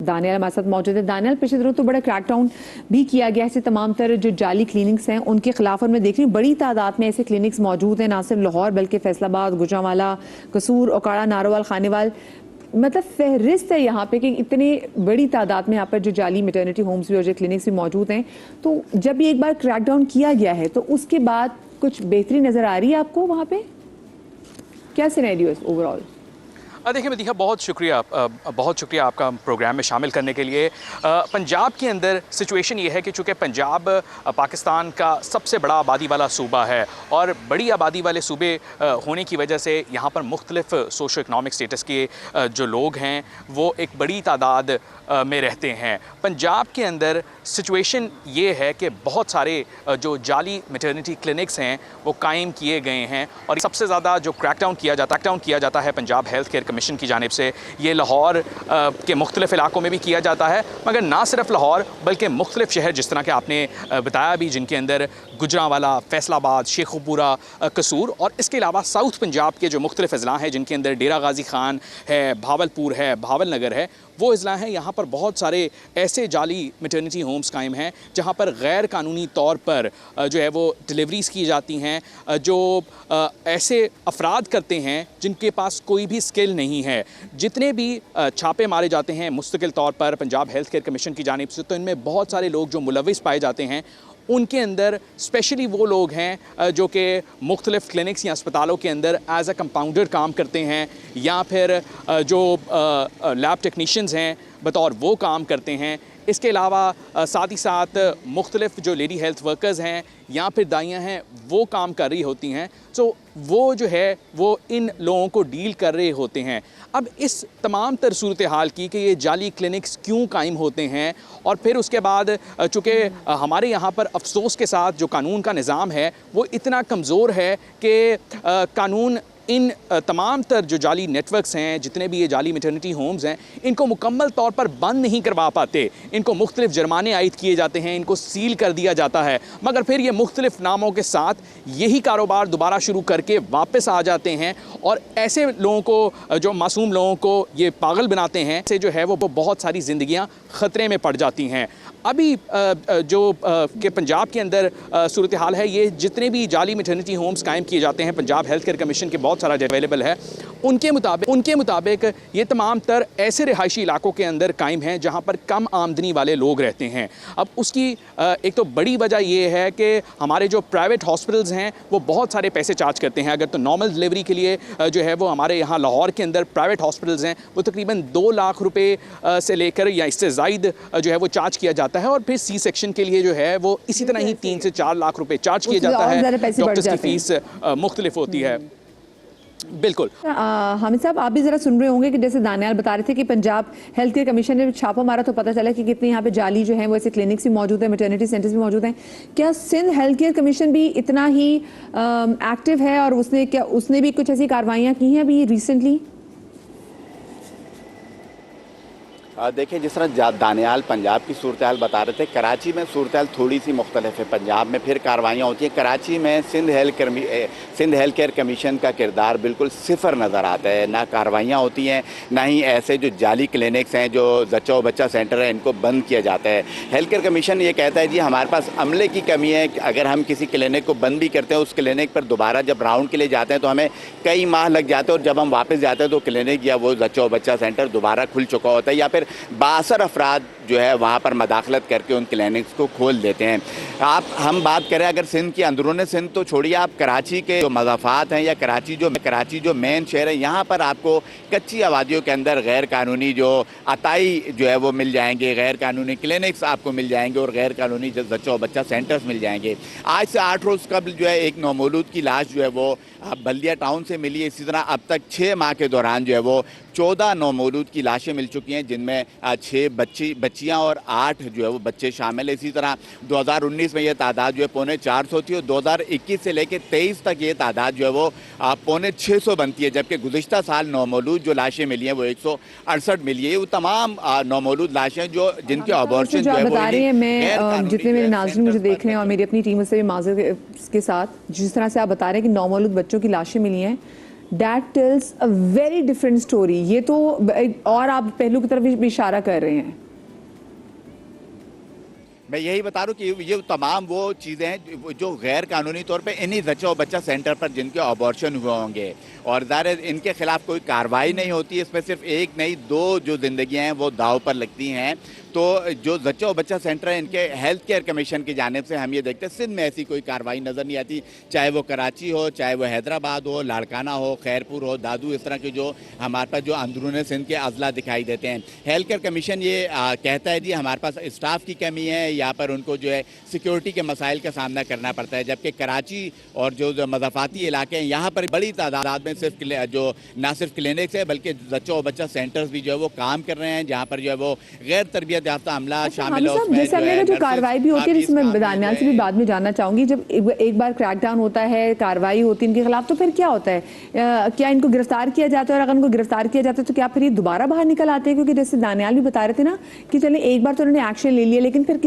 दानियाल हमारे साथ मौजूद है। दानियाल, पिछले दिनों तो बड़ा क्रैकडाउन भी किया गया है तमाम तरह जो जाली क्लिनिक्स हैं उनके खिलाफ, और मैं देख रही हूँ बड़ी तादाद में ऐसे क्लिनिक्स मौजूद हैं, ना सिर्फ लाहौर बल्कि फैसलाबाद, गुजरांवाला, कसूर, ओकाड़ा, नारोवाल, खानेवाल। मतलब फहरिस्त है यहाँ पे कि इतनी बड़ी तादाद में यहाँ पर जो जाली मैटरनिटी होम्स भी और जो क्लिनिक्स भी मौजूद हैं। तो जब ये एक बार क्रैकडाउन किया गया है तो उसके बाद कुछ बेहतरी नज़र आ रही है आपको वहाँ पे? क्या सिनेरियो है ओवरऑल? देखिए मदीहा, बहुत शुक्रिया आपका प्रोग्राम में शामिल करने के लिए। पंजाब के अंदर सिचुएशन ये है कि चूँकि पंजाब पाकिस्तान का सबसे बड़ा आबादी वाला सूबा है और बड़ी आबादी वाले सूबे होने की वजह से यहाँ पर मुख्तलिफ सोशो इकनॉमिक स्टेटस के जो लोग हैं वो एक बड़ी तादाद में रहते हैं। पंजाब के अंदर सिचुएशन ये है कि बहुत सारे जो जाली मैटरनिटी क्लिनिक्स हैं वो कायम किए गए हैं और सबसे ज़्यादा जो क्रैकडाउन किया जाता है पंजाब हेल्थ केयर कमीशन की जानिब से, ये लाहौर के मुख्तलिफ इलाकों में भी किया जाता है, मगर ना सिर्फ लाहौर बल्कि मुख्तलिफ शहर जिस तरह के आपने बताया भी, जिनके अंदर गुजरांवाला, फैसलाबाद, शेखुपुरा, कसूर और इसके अलावा साउथ पंजाब के जो मुख्तलिफ अजला हैं जिनके अंदर डेरा गाजी खान है, भावलपुर है, भावल नगर है, वो अजला हैं। यहाँ पर बहुत सारे ऐसे जाली मैटरनिटी होम्स कायम हैं जहाँ पर गैर कानूनी तौर पर जो है वो डिलीवरीज़ की जाती हैं, जो ऐसे अफराद करते हैं जिनके पास कोई भी स्किल नहीं है। जितने भी छापे मारे जाते हैं मुस्तकिल तौर पर पंजाब हेल्थ केयर कमीशन की जानिब से, तो इनमें बहुत सारे लोग जो मुलविस पाए जाते हैं, उनके अंदर स्पेशली वो लोग हैं जो कि मुख्तलिफ क्लिनिक्स या अस्पतालों के अंदर एज अ कंपाउंडर काम करते हैं या फिर जो लैब टेक्नीशियंस हैं बतौर वो काम करते हैं। इसके अलावा साथ ही साथ मुख्तलिफ जो लेडी हेल्थ वर्कर्स हैं या फिर दाइयाँ हैं वो काम कर रही होती हैं। सो वो जो है वो इन लोगों को डील कर रहे होते हैं। अब इस तमाम तर सूरत हाल की कि ये जाली क्लिनिक्स क्यों कायम होते हैं और फिर उसके बाद चूँकि हमारे यहाँ पर अफसोस के साथ जो कानून का निज़ाम है वो इतना कमज़ोर है कि कानून इन तमाम तर जो जाली नेटवर्क्स हैं, जितने भी ये जाली मैटरनिटी होम्स हैं, इनको मुकम्मल तौर पर बंद नहीं करवा पाते। इनको मुख्तलिफ जुर्माने आयद किए जाते हैं, इनको सील कर दिया जाता है, मगर फिर ये मुख्तलिफ नामों के साथ यही कारोबार दोबारा शुरू करके वापस आ जाते हैं और ऐसे लोगों को, जो मासूम लोगों को ये पागल बनाते हैं, से जो है वो बहुत सारी ज़िंदगियाँ ख़तरे में पड़ जाती हैं। अभी जो कि पंजाब के अंदर सूरत हाल है, ये जितने भी जाली मैटरनिटी होम्स कायम किए जाते हैं, पंजाब हेल्थ केयर कमीशन के बहुत सारा अवेलेबल है, उनके मुताबिक ये तमाम तर ऐसे रिहायशी इलाकों के अंदर कायम हैं जहाँ पर कम आमदनी वाले लोग रहते हैं। अब उसकी एक तो बड़ी वजह ये है कि हमारे जो प्राइवेट हॉस्पिटल्स हैं वो बहुत सारे पैसे चार्ज करते हैं। अगर तो नॉर्मल डिलीवरी के लिए जो है वो हमारे यहाँ लाहौर के अंदर प्राइवेट हॉस्पिटल्स हैं वो तकरीबन 2 लाख रुपए से लेकर या इससे ज़ायद जो है वो चार्ज किया जाता है और फिर सी सेक्शन के लिए जो है वो इसी तरह ही 3 से 4 लाख रुपए चार्ज किया जाता है। डॉक्टर्स की फीस मुख्तलिफ होती है। बिल्कुल हामिद साहब, आप भी ज़रा सुन रहे होंगे कि जैसे दानियाल बता रहे थे कि पंजाब हेल्थ केयर कमीशन ने छापा मारा तो पता चला कि कितने यहाँ पे जाली जो हैं वो ऐसे क्लिनिक्स भी मौजूद है, मैटरनिटी सेंटर्स भी मौजूद हैं। क्या सिंध हेल्थ केयर कमीशन भी इतना ही एक्टिव है और उसने भी कुछ ऐसी कार्रवाइयाँ की हैं अभी रिसेंटली? देखिए, जिस तरह दानियाल पंजाब की सूरत हाल बता रहे थे, कराची में सूरत हाल थोड़ी सी मुख्तलिफ है। पंजाब में फिर कार्रवाइयाँ होती हैं, कराची में सिंध हेल्थ केयर कमीशन का किरदार बिल्कुल सिफर नज़र आता है। ना कार्रवाइयाँ होती हैं, ना ही ऐसे जो जाली क्लिनिक्स हैं, जो जच्चा व बच्चा सेंटर है, इनको बंद किया जाता है। हेल्थ केयर कमीशन ये कहता है जी हमारे पास अमले की कमी है, अगर हम किसी क्लिनिक को बंद भी करते हैं, उस क्लिनिक पर दोबारा जब राउंड के लिए जाते हैं तो हमें कई माह लग जाते हैं और जब हम वापस जाते हैं तो क्लिनिक या वो जच्चा व बच्चा सेंटर दोबारा खुल चुका होता है या फिर बासर अफराद जो है वहाँ पर मदाखलत करके उन क्लिनिक्स को खोल देते हैं। हम बात करें अगर सिंध की, अंदरूनी सिंध तो छोड़िए, आप कराची के जो मज़ाफ़ात हैं या कराची जो मेन शहर है, यहाँ पर आपको कच्ची आबादियों के अंदर गैर कानूनी जो अताई जो है वो मिल जाएंगे, गैर कानूनी क्लिनिक्स आपको मिल जाएंगे और गैर कानूनी जो बच्चा बच्चा सेंटर्स मिल जाएंगे। आज से 8 रोज़ कबल जो है एक नौमौलूद की लाश जो है वो बल्दिया टाउन से मिली है। इसी तरह अब तक 6 माह के दौरान जो है वो 14 नौमौलूद की लाशें मिल चुकी हैं, जिनमें 6 बच्चियां और 8 जो है वो बच्चे शामिल है। इसी तरह 2019 में ये तादाद जो है 450 थी और 2021 से लेकर 23 तक ये तादाद जो है वो 550 बनती है, जबकि गुज़िश्ता साल नौमौलूद जो लाशें मिली हैं वो 168 मिली है। वो तमाम नौमौलूद लाशें जो जिनके अबॉर्शन जो है वो बता रही है, मैं जितने मेरे नाज़रीन मुझे देख रहे हैं और मेरी अपनी टीम से भी माज़रत के साथ, जिस तरह से आप बता रहे हैं कि नौमौलूद बच्चों की लाशें मिली हैं, that tells a very different story. ये तो और आप पहलू की तरफ भी इशारा कर रहे हैं। मैं यही बता रहा हूँ कि ये तमाम वो चीज़ें हैं जो गैर कानूनी तौर पे इन्हीं बच्चा और बच्चा सेंटर पर जिनके अबॉर्शन हुए होंगे और ज़ाहिर इनके खिलाफ कोई कार्रवाई नहीं होती है। इसमें सिर्फ एक नहीं दो जो जिंदगियां हैं वो दाव पर लगती हैं। तो जो बच्चा और बच्चा सेंटर है इनके हेल्थ केयर कमीशन की जानिब से हम ये देखते हैं सिंध में ऐसी कोई कार्रवाई नज़र नहीं आती, चाहे वो कराची हो, चाहे वो हैदराबाद हो, लाड़काना हो, खैरपुर हो, दादू, इस तरह के जो हमारे पास जो अंदरून सिंध के अजला दिखाई देते हैं। हेल्थ केयर कमीशन ये कहता है जी हमारे पास स्टाफ की कमी है, यहाँ पर उनको जो है सिक्योरिटी के मसाइल का सामना करना पड़ता है, जबकि कराची और जो मज़ाफ़ाती इलाके हैं यहाँ पर बड़ी तादाद में सिर्फ जो ना सिर्फ क्लिनिक्स है बल्कि बच्चा और बच्चा सेंटर्स भी जो है वो काम कर रहे हैं, जहाँ पर जो है वो गैर तरबियत याफ्ता अमला शामिल है। उसमें जैसे हमने जो कार्रवाई भी होती है, जिसमें दानियाल से भी बाद में जानना चाहूंगी, जब एक बार क्रैकडाउन होता है, कार्रवाई होती है इनके खिलाफ, तो फिर क्या होता है? क्या इनको गिरफ्तार किया जाता है? और अगर इनको गिरफ्तार किया जाता है तो क्या फिर ये दोबारा बाहर निकल आते हैं? क्योंकि जैसे दानियाल भी बता रहे थे ना कि चले एक बार तो उन्होंने एक्शन ले लिया, लेकिन फिर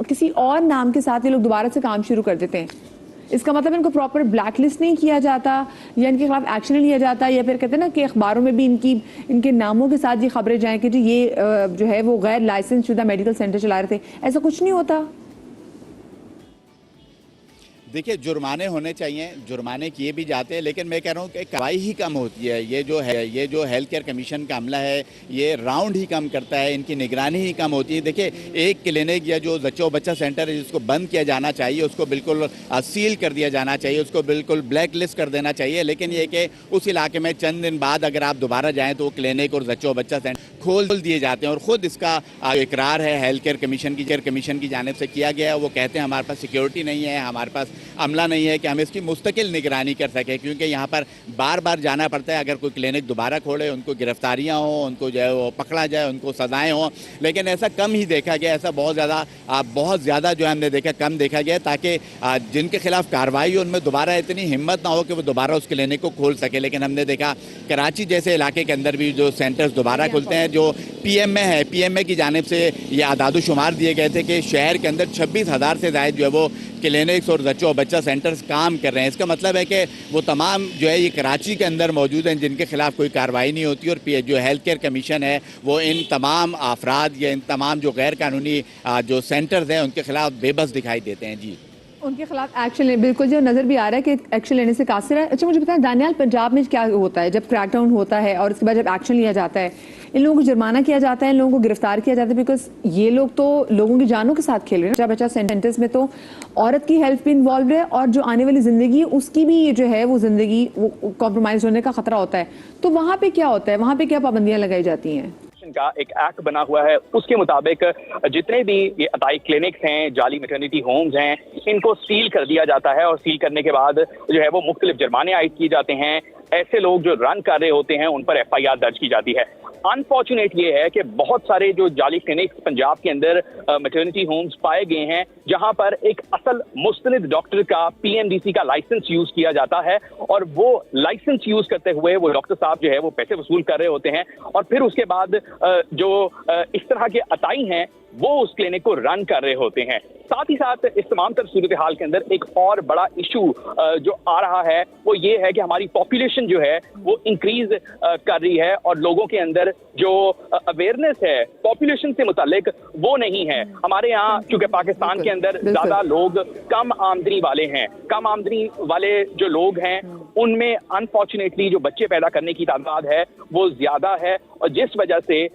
किसी और नाम के साथ ये लोग दोबारा से काम शुरू कर देते हैं। इसका मतलब इनको प्रॉपर ब्लैकलिस्ट नहीं किया जाता या इनके खिलाफ एक्शन नहीं लिया जाता, या फिर कहते हैं ना कि अखबारों में भी इनके नामों के साथ ये खबरें जाएं कि जी ये जो है वो गैर लाइसेंस शुदा मेडिकल सेंटर चला रहे थे। ऐसा कुछ नहीं होता। देखिए जुर्माने होने चाहिए, जुर्माने किए भी जाते हैं, लेकिन मैं कह रहा हूँ कि कार्रवाई ही कम होती है। ये जो हेल्थ केयर कमीशन का अमला है ये राउंड ही कम करता है, इनकी निगरानी ही कम होती है। देखिए एक क्लिनिक या जो बच्चा बच्चा सेंटर है जिसको बंद किया जाना चाहिए उसको बिल्कुल सील कर दिया जाना चाहिए, उसको बिल्कुल ब्लैक लिस्ट कर देना चाहिए। लेकिन ये कि उस इलाके में चंद दिन बाद अगर आप दोबारा जाएँ तो वो क्लिनिक और बच्चा बच्चा सेंटर खोल दिए जाते हैं। और ख़ुद इसका इकरार है हेल्थ केयर कमीशन की जानिब से किया गया है। वो कहते हैं हमारे पास सिक्योरिटी नहीं है, हमारे पास अमला नहीं है कि हम इसकी मुस्तकिल निगरानी कर सकें, क्योंकि यहाँ पर बार बार जाना पड़ता है। अगर कोई क्लिनिक दोबारा खोले उनको गिरफ्तारियाँ हों, उनको जो है वो पकड़ा जाए, उनको सजाएँ हों, लेकिन ऐसा कम ही देखा गया। ऐसा बहुत ज़्यादा जो है हमने देखा कम देखा गया, ताकि जिनके खिलाफ कार्रवाई हो उनमें दोबारा इतनी हिम्मत ना हो कि वो दोबारा उस क्लिनिक को खोल सके। लेकिन हमने देखा कराची जैसे इलाके के अंदर भी जो सेंटर्स दोबारा खुलते हैं, जो पीएमए की जानिब से ये आदादोशुमार दिए गए थे कि शहर के अंदर 26,000 से ज़ायद जो है वो क्लिनिक्स और बच्चा सेंटर्स काम कर रहे हैं। इसका मतलब है कि वो तमाम जो है ये कराची के अंदर मौजूद हैं जिनके खिलाफ कोई कार्रवाई नहीं होती। और जो हेल्थ केयर कमीशन है वो इन तमाम अफराद या इन तमाम जो गैर कानूनी जो सेंटर्स हैं उनके खिलाफ बेबस दिखाई देते हैं। जी उनके खिलाफ एक्शन ले, बिल्कुल जो नजर भी आ रहा है कि एक्शन लेने से कासिर है। अच्छा मुझे बताएं दानियाल, पंजाब में क्या होता है जब क्रैकडाउन होता है और उसके बाद जब एक्शन लिया जाता है, इन लोगों को जुर्माना किया जाता है, इन लोगों को गिरफ्तार किया जाता है, बिकॉज ये लोग तो लोगों की जानों के साथ खेल रहे हैं। बच्चा बच्चा सेंटर्स में तो औरत की हेल्थ भी इन्वॉल्व है और जो आने वाली जिंदगी उसकी भी जो है वो जिंदगी वो कॉम्प्रोमाइज होने का खतरा होता है। तो वहाँ पे क्या होता है, वहाँ पे क्या पाबंदियां लगाई जाती हैं? का एक एक्ट बना हुआ है, उसके मुताबिक जितने भी ये अताई क्लिनिक्स हैं, जाली मैटरनिटी होम्स हैं, इनको सील कर दिया जाता है और सील करने के बाद जो है वो मुख्तलिफ जुर्माने आयद किए जाते हैं। ऐसे लोग जो रन कर रहे होते हैं उन पर FIR दर्ज की जाती है। अनफॉर्चुनेट ये है कि बहुत सारे जो जाली क्लिनिक्स पंजाब के अंदर मैटरनिटी होम्स पाए गए हैं जहां पर एक असल मुस्तनिद डॉक्टर का PMDC का लाइसेंस यूज किया जाता है और वो लाइसेंस यूज करते हुए वो डॉक्टर साहब जो है वो पैसे वसूल कर रहे होते हैं और फिर उसके बाद जो इस तरह के अताई हैं वो उस क्लिनिक को रन कर रहे होते हैं। साथ ही साथ इस तमाम तर सूरत हाल के अंदर एक और बड़ा इशू जो आ रहा है वो ये है कि हमारी पॉपुलेशन जो है वो इंक्रीज कर रही है और लोगों के अंदर जो अवेयरनेस है पॉपुलेशन से मुतालिक वो नहीं है। हमारे यहाँ चूंकि पाकिस्तान के अंदर ज्यादा लोग कम आमदनी वाले हैं, कम आमदनी वाले जो लोग हैं उनमें अनफॉर्चुनेटली जो बच्चे पैदा करने की तादाद है वो ज्यादा है और जिस वजह से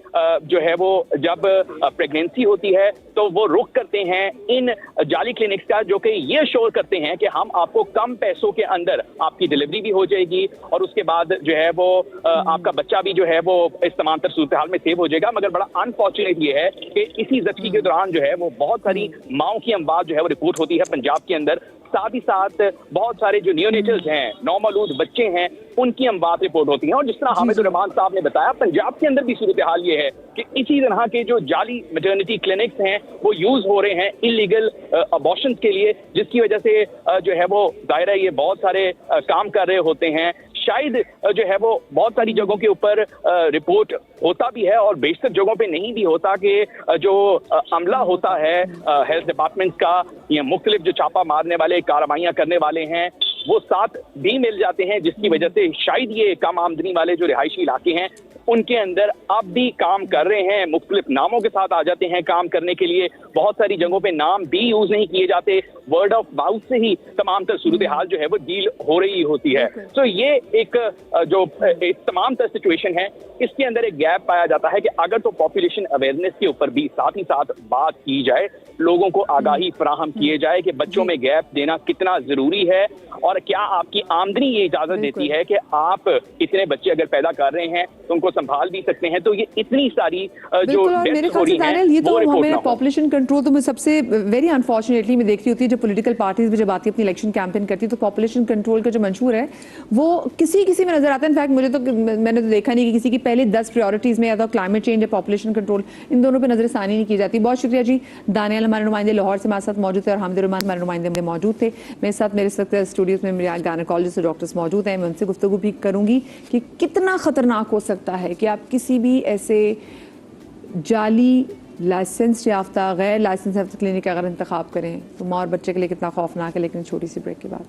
जो है वो जब प्रेगनेंसी होती है तो वो रुख करते हैं इन जाली क्लिनिक्स का, जो कि ये श्योर करते हैं कि हम आपको कम पैसों के अंदर आपकी डिलीवरी भी हो जाएगी और उसके बाद जो है वो आपका बच्चा भी जो है वो इस तमाम तर सूरत हाल में सेव हो जाएगा। मगर बड़ा अनफॉर्चुनेट ये है कि इसी ज़च्ची के दौरान जो है वो बहुत सारी माओं की अमवात जो है वो रिपोर्ट होती है पंजाब के अंदर। साथ ही साथ बहुत सारे जो नियोनेटल्स हैं, नौमौलूद बच्चे हैं, उनकी अमवात रिपोर्ट होती हैं। और जिस तरह हामिद रहमान साहब ने बताया पंजाब के अंदर भी सूरत हाल ये है कि इसी तरह के जो जाली मैटरनिटी क्लिनिक्स हैं वो यूज हो रहे हैं इलीगल अबॉर्शन के लिए, जिसकी वजह से जो है वो दायरा ये बहुत सारे काम कर रहे होते हैं। शायद जो है वो बहुत सारी जगहों के ऊपर रिपोर्ट होता भी है और बेशतर जगहों पे नहीं भी होता कि जो अमला होता है हेल्थ डिपार्टमेंट का या मुख्तलिफ जो छापा मारने वाले कार्रवाइयाँ करने वाले हैं वो साथ भी मिल जाते हैं, जिसकी वजह से शायद ये कम आमदनी वाले जो रिहायशी इलाके हैं उनके अंदर अब भी काम कर रहे हैं, मुख्तलिफ नामों के साथ आ जाते हैं काम करने के लिए। बहुत सारी जगहों पे नाम भी यूज नहीं किए जाते, वर्ड ऑफ माउथ से ही तमाम तर सूरत हाल जो है वो डील हो रही होती है। तो ये एक जो एक तमाम तर सिचुएशन है, इसके अंदर एक गैप पाया जाता है कि अगर तो पॉपुलेशन अवेयरनेस के ऊपर भी साथ ही साथ बात की जाए, लोगों को आगाही फराहम किए जाए कि बच्चों में गैप देना कितना जरूरी है और क्या आपकी आमदनी ये इजाजत देती है कि आप इतने बच्चे अगर पैदा कर रहे हैं तो उनको संभाल भी सकते हैं। तो ये इतनी सारी जो मेरे ख्याल से दानियल ये तो हमें पॉपुलेशन कंट्रोल तो मैं सबसे वेरी अनफॉर्चुनेटली मैं देखती होती है जब पॉलिटिकल पार्टीज भी जब आती है अपनी इलेक्शन कैंपेन करती है तो पॉपुलेशन कंट्रोल का जो मंशूर है वो किसी में नजर आता है। इनफैक्ट मुझे तो मैंने तो देखा नहीं कि किसी की पहले 10 प्रायोरिटीज में या तो क्लाइमेट चेंज या पॉपुलेशन कंट्रोल इन दोनों पर नजरसानी नहीं की जाती। बहुत शुक्रिया जी। दानियल हमारे नुमाइंदे लाहौर से हमारे साथ मौजूद थे और हामिद रहमान हमारे नुमाइंदे मौजूद थे। मेरे साथ मेरे इस वक्त स्टूडियोज में मेरे गायनेकोलॉजिस्ट डॉक्टर्स मौजूद हैं। मैं उनसे गुफ्तगू भी करूंगी कि कितना खतरनाक हो सकता है कि आप किसी भी ऐसे जाली लाइसेंस याफ्ता गैर लाइसेंस याफ्ता क्लिनिक का अगर इंतखाब करें तो माँ और बच्चे के लिए कितना खौफनाक है। लेकिन छोटी सी ब्रेक के बाद